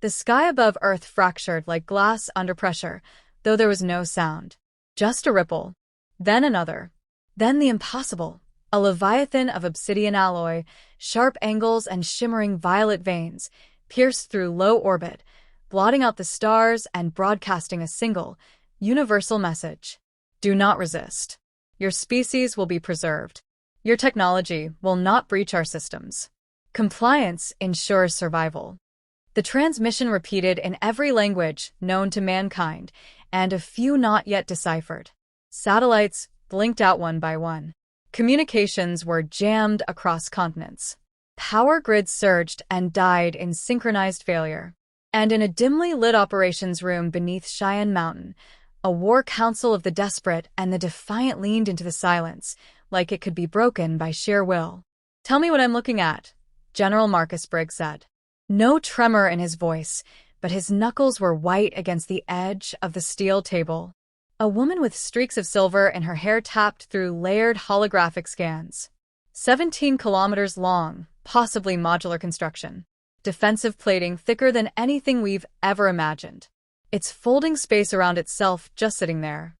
The sky above Earth fractured like glass under pressure, though there was no sound. Just a ripple. Then another. Then the impossible. A leviathan of obsidian alloy, sharp angles and shimmering violet veins, pierced through low orbit, blotting out the stars and broadcasting a single, universal message. Do not resist. Your species will be preserved. Your technology will not breach our systems. Compliance ensures survival. The transmission repeated in every language known to mankind, and a few not yet deciphered. Satellites blinked out one by one. Communications were jammed across continents. Power grids surged and died in synchronized failure. And in a dimly lit operations room beneath Cheyenne Mountain, a war council of the desperate and the defiant leaned into the silence, like it could be broken by sheer will. "Tell me what I'm looking at," General Marcus Briggs said. No tremor in his voice, but his knuckles were white against the edge of the steel table. A woman with streaks of silver in her hair tapped through layered holographic scans. 17 kilometers long, possibly modular construction. Defensive plating thicker than anything we've ever imagined. Its folding space around itself just sitting there.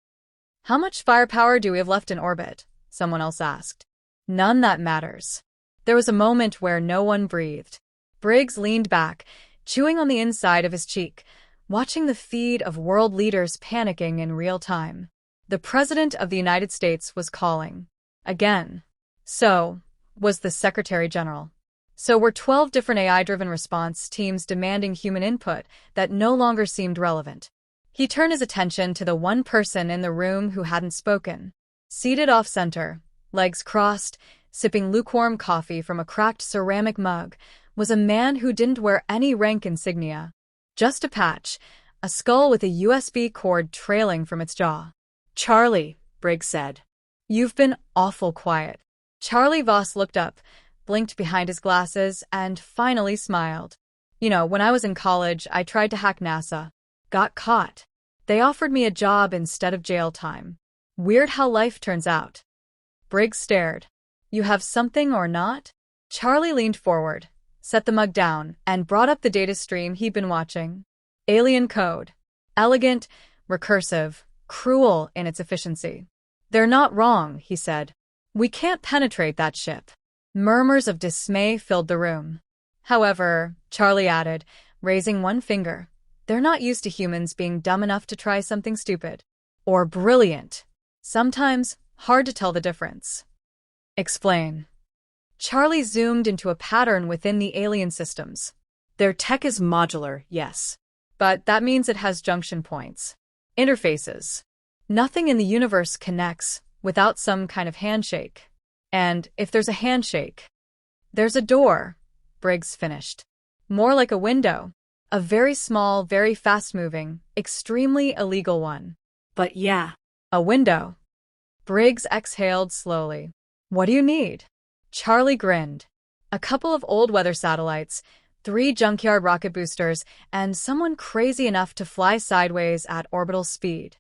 "How much firepower do we have left in orbit?" someone else asked. "None that matters." There was a moment where no one breathed. Briggs leaned back, chewing on the inside of his cheek, watching the feed of world leaders panicking in real time. The President of the United States was calling. Again. So was the Secretary General. So were 12 different AI-driven response teams demanding human input that no longer seemed relevant. He turned his attention to the one person in the room who hadn't spoken. Seated off-center, legs crossed, sipping lukewarm coffee from a cracked ceramic mug, was a man who didn't wear any rank insignia. Just a patch, a skull with a USB cord trailing from its jaw. "Charlie," Briggs said. "You've been awful quiet." Charlie Voss looked up, blinked behind his glasses, and finally smiled. "You know, when I was in college, I tried to hack NASA. Got caught. They offered me a job instead of jail time. Weird how life turns out." Briggs stared. "You have something or not?" Charlie leaned forward, set the mug down, and brought up the data stream he'd been watching. Alien code. Elegant, recursive, cruel in its efficiency. "They're not wrong," he said. "We can't penetrate that ship." Murmurs of dismay filled the room. "However," Charlie added, raising one finger, "they're not used to humans being dumb enough to try something stupid. Or brilliant. Sometimes, hard to tell the difference." "Explain." Charlie zoomed into a pattern within the alien systems. "Their tech is modular, yes. But that means it has junction points. Interfaces. Nothing in the universe connects without some kind of handshake. And if there's a handshake, there's a door," Briggs finished. "More like a window. A very small, very fast-moving, extremely illegal one. But yeah, a window." Briggs exhaled slowly. "What do you need?" Charlie grinned. "A couple of old weather satellites, 3 junkyard rocket boosters, and someone crazy enough to fly sideways at orbital speed."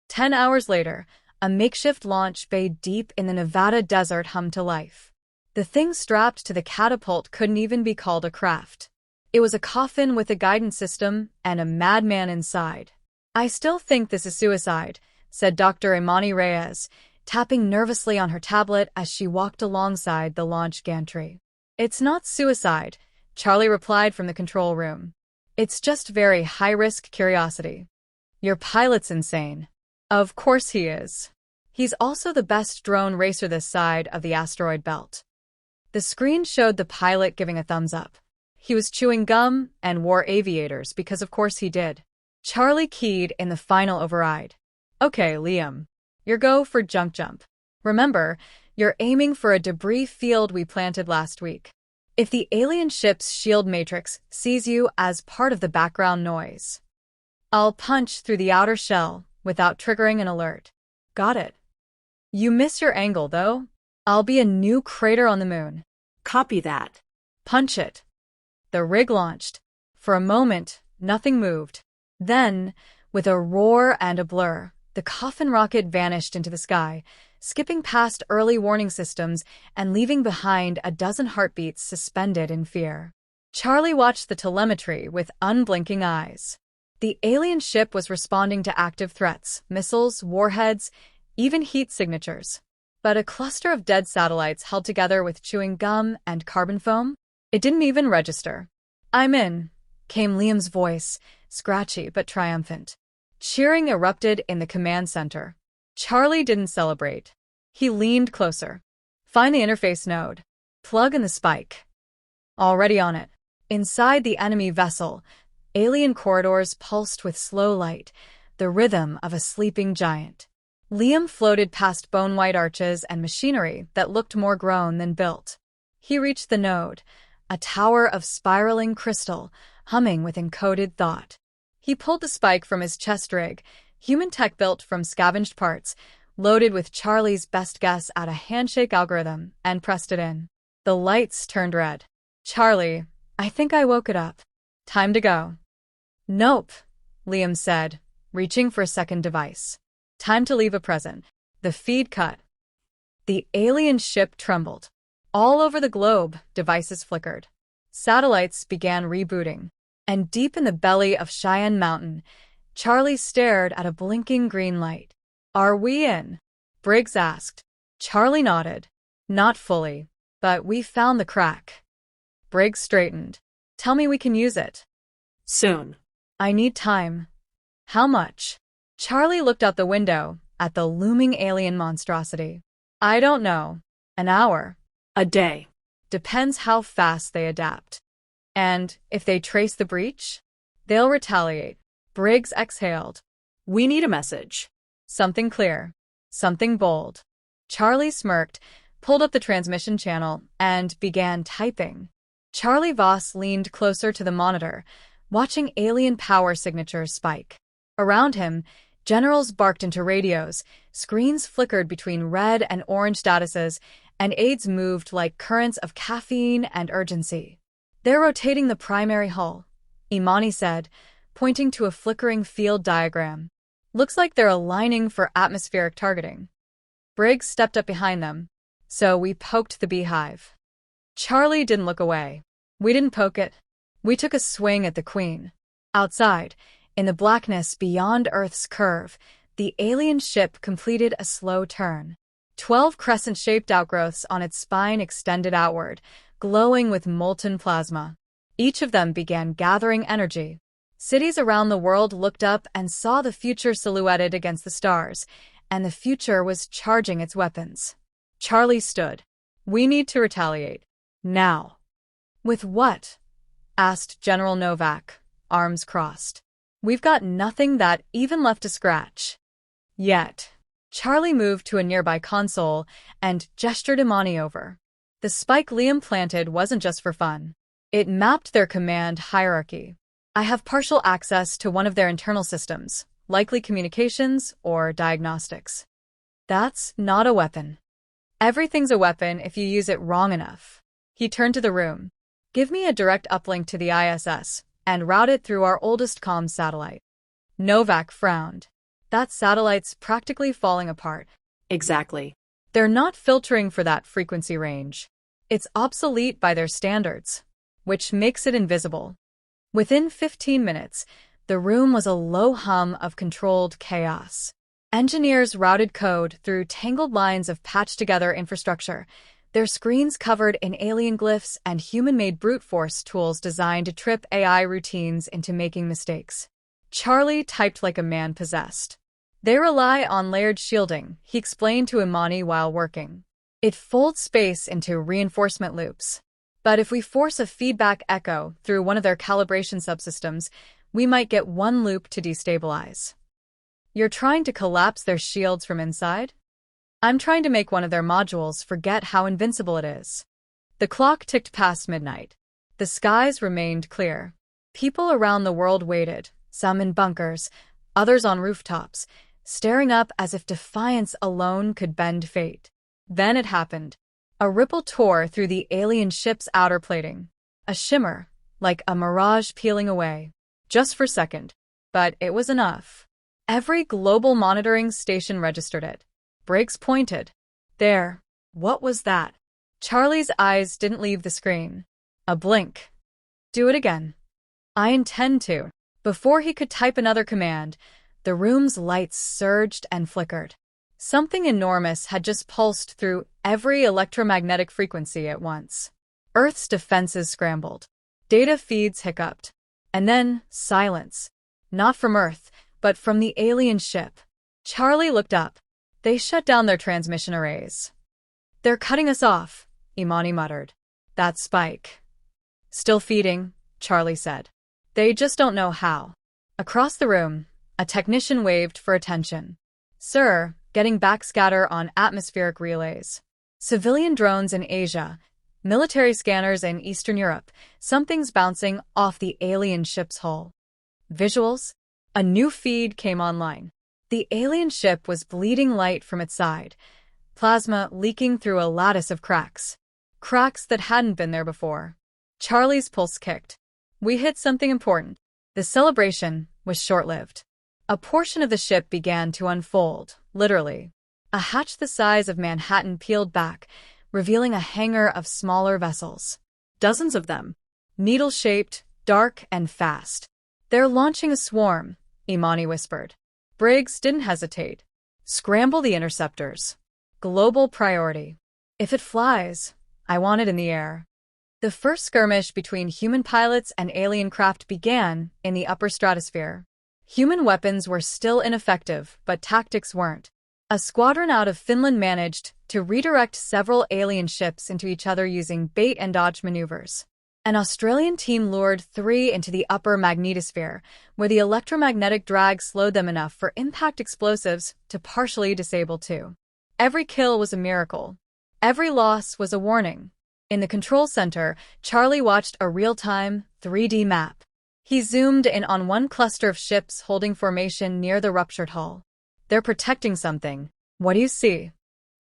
10 hours later, a makeshift launch bay deep in the Nevada desert hummed to life. The thing strapped to the catapult couldn't even be called a craft. It was a coffin with a guidance system and a madman inside. "I still think this is suicide," said Dr. Imani Reyes, tapping nervously on her tablet as she walked alongside the launch gantry. "It's not suicide," Charlie replied from the control room. "It's just very high-risk curiosity." "Your pilot's insane." "Of course he is. He's also the best drone racer this side of the asteroid belt." The screen showed the pilot giving a thumbs up. He was chewing gum and wore aviators because of course he did. Charlie keyed in the final override. "Okay, Liam. Your go for junk jump. Remember, you're aiming for a debris field we planted last week. If the alien ship's shield matrix sees you as part of the background noise, I'll punch through the outer shell without triggering an alert." "Got it." "You miss your angle, though. I'll be a new crater on the moon." "Copy that." "Punch it." The rig launched. For a moment, nothing moved. Then, with a roar and a blur, the coffin rocket vanished into the sky, skipping past early warning systems and leaving behind a dozen heartbeats suspended in fear. Charlie watched the telemetry with unblinking eyes. The alien ship was responding to active threats, missiles, warheads, even heat signatures. But a cluster of dead satellites held together with chewing gum and carbon foam? It didn't even register. "I'm in," came Liam's voice, scratchy but triumphant. Cheering erupted in the command center. Charlie didn't celebrate. He leaned closer. "Find the interface node. Plug in the spike." Already on it. Inside the enemy vessel, alien corridors pulsed with slow light, the rhythm of a sleeping giant. Liam floated past bone-white arches and machinery that looked more grown than built. He reached the node, a tower of spiraling crystal, humming with encoded thought. He pulled the spike from his chest rig, human tech built from scavenged parts, loaded with Charlie's best guess at a handshake algorithm, and pressed it in. The lights turned red. "Charlie, I think I woke it up. Time to go." "Nope," Liam said, reaching for a second device. "Time to leave a present." The feed cut. The alien ship trembled. All over the globe, devices flickered. Satellites began rebooting. And deep in the belly of Cheyenne Mountain, Charlie stared at a blinking green light. "Are we in?" Briggs asked. Charlie nodded. "Not fully, but we found the crack." Briggs straightened. "Tell me we can use it." "Soon." "I need time." "How much?" Charlie looked out the window at the looming alien monstrosity. "I don't know. An hour." "A day." "Depends how fast they adapt." "And if they trace the breach?" "They'll retaliate." Briggs exhaled. "We need a message." Something clear. Something bold. Charlie smirked, pulled up the transmission channel, and began typing. Charlie Voss leaned closer to the monitor, watching alien power signatures spike. Around him, generals barked into radios, screens flickered between red and orange statuses, and aides moved like currents of caffeine and urgency. "They're rotating the primary hull," Imani said, pointing to a flickering field diagram. "Looks like they're aligning for atmospheric targeting." Briggs stepped up behind them. "So we poked the beehive." Charlie didn't look away. "We didn't poke it. We took a swing at the queen." Outside, in the blackness beyond Earth's curve, the alien ship completed a slow turn. 12 crescent-shaped outgrowths on its spine extended outward, glowing with molten plasma. Each of them began gathering energy. Cities around the world looked up and saw the future silhouetted against the stars, and the future was charging its weapons. Charlie stood. "We need to retaliate. Now." "With what?" asked General Novak, arms crossed. "We've got nothing that even left to scratch." "Yet." Charlie moved to a nearby console and gestured Imani over. The spike Liam planted wasn't just for fun. It mapped their command hierarchy. "I have partial access to one of their internal systems, likely communications or diagnostics." "That's not a weapon." "Everything's a weapon if you use it wrong enough." He turned to the room. "Give me a direct uplink to the ISS and route it through our oldest comms satellite." Novak frowned. "That satellite's practically falling apart." "Exactly." "They're not filtering for that frequency range. It's obsolete by their standards, which makes it invisible." Within 15 minutes, the room was a low hum of controlled chaos. Engineers routed code through tangled lines of patched-together infrastructure, their screens covered in alien glyphs and human-made brute force tools designed to trip AI routines into making mistakes. Charlie typed like a man possessed. "They rely on layered shielding," he explained to Imani while working. "It folds space into reinforcement loops. But if we force a feedback echo through one of their calibration subsystems, we might get one loop to destabilize." "You're trying to collapse their shields from inside?" "I'm trying to make one of their modules forget how invincible it is." The clock ticked past midnight. The skies remained clear. People around the world waited, some in bunkers, others on rooftops, staring up as if defiance alone could bend fate. Then it happened. A ripple tore through the alien ship's outer plating. A shimmer, like a mirage peeling away. Just for a second. But it was enough. Every global monitoring station registered it. Briggs pointed. "There." What was that? Charlie's eyes didn't leave the screen. A blink. Do it again. I intend to. Before he could type another command, the room's lights surged and flickered. Something enormous had just pulsed through every electromagnetic frequency at once. Earth's defenses scrambled. Data feeds hiccuped. And then, silence. Not from Earth, but from the alien ship. Charlie looked up. They shut down their transmission arrays. They're cutting us off, Imani muttered. That's Spike. Still feeding, Charlie said. They just don't know how. Across the room, a technician waved for attention. Sir, getting backscatter on atmospheric relays. Civilian drones in Asia, military scanners in Eastern Europe, something's bouncing off the alien ship's hull. Visuals? A new feed came online. The alien ship was bleeding light from its side, plasma leaking through a lattice of cracks. Cracks that hadn't been there before. Charlie's pulse kicked. We hit something important. The celebration was short-lived. A portion of the ship began to unfold, literally. A hatch the size of Manhattan peeled back, revealing a hangar of smaller vessels. Dozens of them. Needle-shaped, dark, and fast. They're launching a swarm, Imani whispered. Briggs didn't hesitate. Scramble the interceptors. Global priority. If it flies, I want it in the air. The first skirmish between human pilots and alien craft began in the upper stratosphere. Human weapons were still ineffective, but tactics weren't. A squadron out of Finland managed to redirect several alien ships into each other using bait and dodge maneuvers. An Australian team lured 3 into the upper magnetosphere, where the electromagnetic drag slowed them enough for impact explosives to partially disable 2. Every kill was a miracle. Every loss was a warning. In the control center, Charlie watched a real-time 3D map. He zoomed in on one cluster of ships holding formation near the ruptured hull. They're protecting something. What do you see?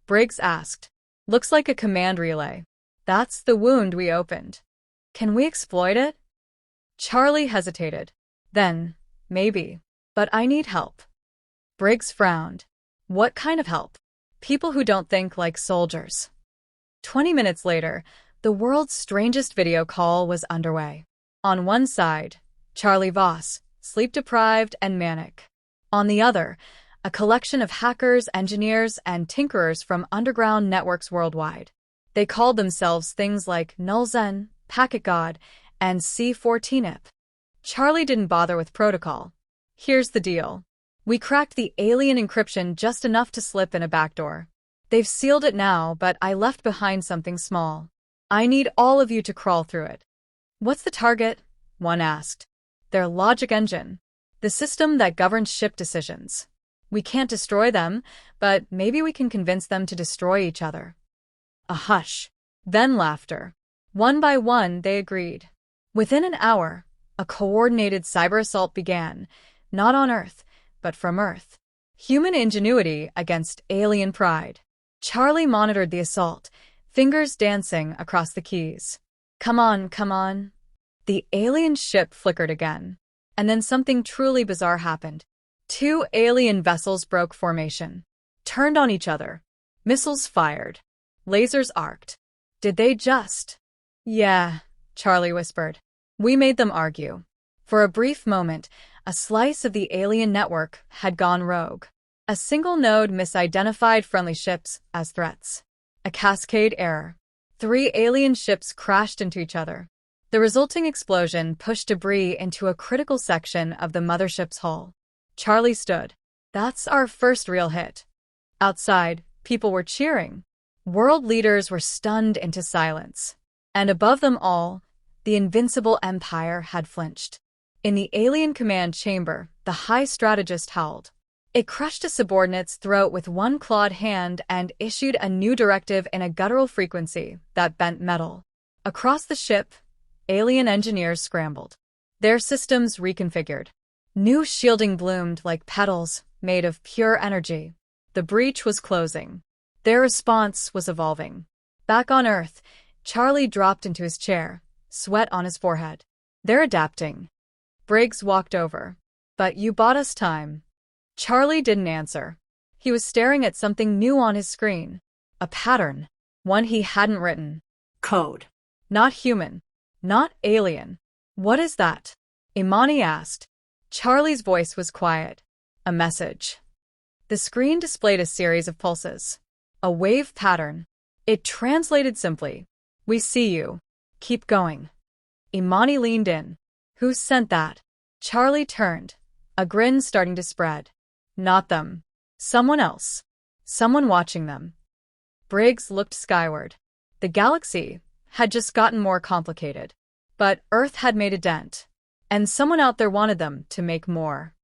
Briggs asked. Looks like a command relay. That's the wound we opened. Can we exploit it? Charlie hesitated. Then, maybe. But I need help. Briggs frowned. What kind of help? People who don't think like soldiers. 20 minutes later, the world's strangest video call was underway. On one side, Charlie Voss, sleep-deprived and manic. On the other, a collection of hackers, engineers, and tinkerers from underground networks worldwide. They called themselves things like Nullzen, Packet God, and C14IP. Charlie didn't bother with protocol. Here's the deal. We cracked the alien encryption just enough to slip in a backdoor. They've sealed it now, but I left behind something small. I need all of you to crawl through it. What's the target? One asked. Their logic engine. The system that governs ship decisions. We can't destroy them, but maybe we can convince them to destroy each other. A hush. Then laughter. One by one, they agreed. Within an hour, a coordinated cyber assault began, not on Earth, but from Earth. Human ingenuity against alien pride. Charlie monitored the assault, fingers dancing across the keys. Come on, come on. The alien ship flickered again. And then something truly bizarre happened. 2 alien vessels broke formation. Turned on each other. Missiles fired. Lasers arced. Did they just? Yeah, Charlie whispered. We made them argue. For a brief moment, a slice of the alien network had gone rogue. A single node misidentified friendly ships as threats. A cascade error. 3 alien ships crashed into each other. The resulting explosion pushed debris into a critical section of the mothership's hull. Charlie stood. That's our first real hit. Outside, people were cheering. World leaders were stunned into silence. And above them all, the invincible empire had flinched. In the alien command chamber, the high strategist howled. It crushed a subordinate's throat with one clawed hand and issued a new directive in a guttural frequency that bent metal. Across the ship, alien engineers scrambled. Their systems reconfigured. New shielding bloomed like petals made of pure energy. The breach was closing. Their response was evolving. Back on Earth, Charlie dropped into his chair, sweat on his forehead. They're adapting. Briggs walked over. But you bought us time. Charlie didn't answer. He was staring at something new on his screen. A pattern. One he hadn't written. Code. Not human. Not alien. What is that? Imani asked. Charlie's voice was quiet. A message. The screen displayed a series of pulses. A wave pattern. It translated simply. We see you. Keep going. Imani leaned in. Who sent that? Charlie turned, a grin starting to spread. Not them. Someone else. Someone watching them. Briggs looked skyward. The galaxy had just gotten more complicated. But Earth had made a dent. And someone out there wanted them to make more.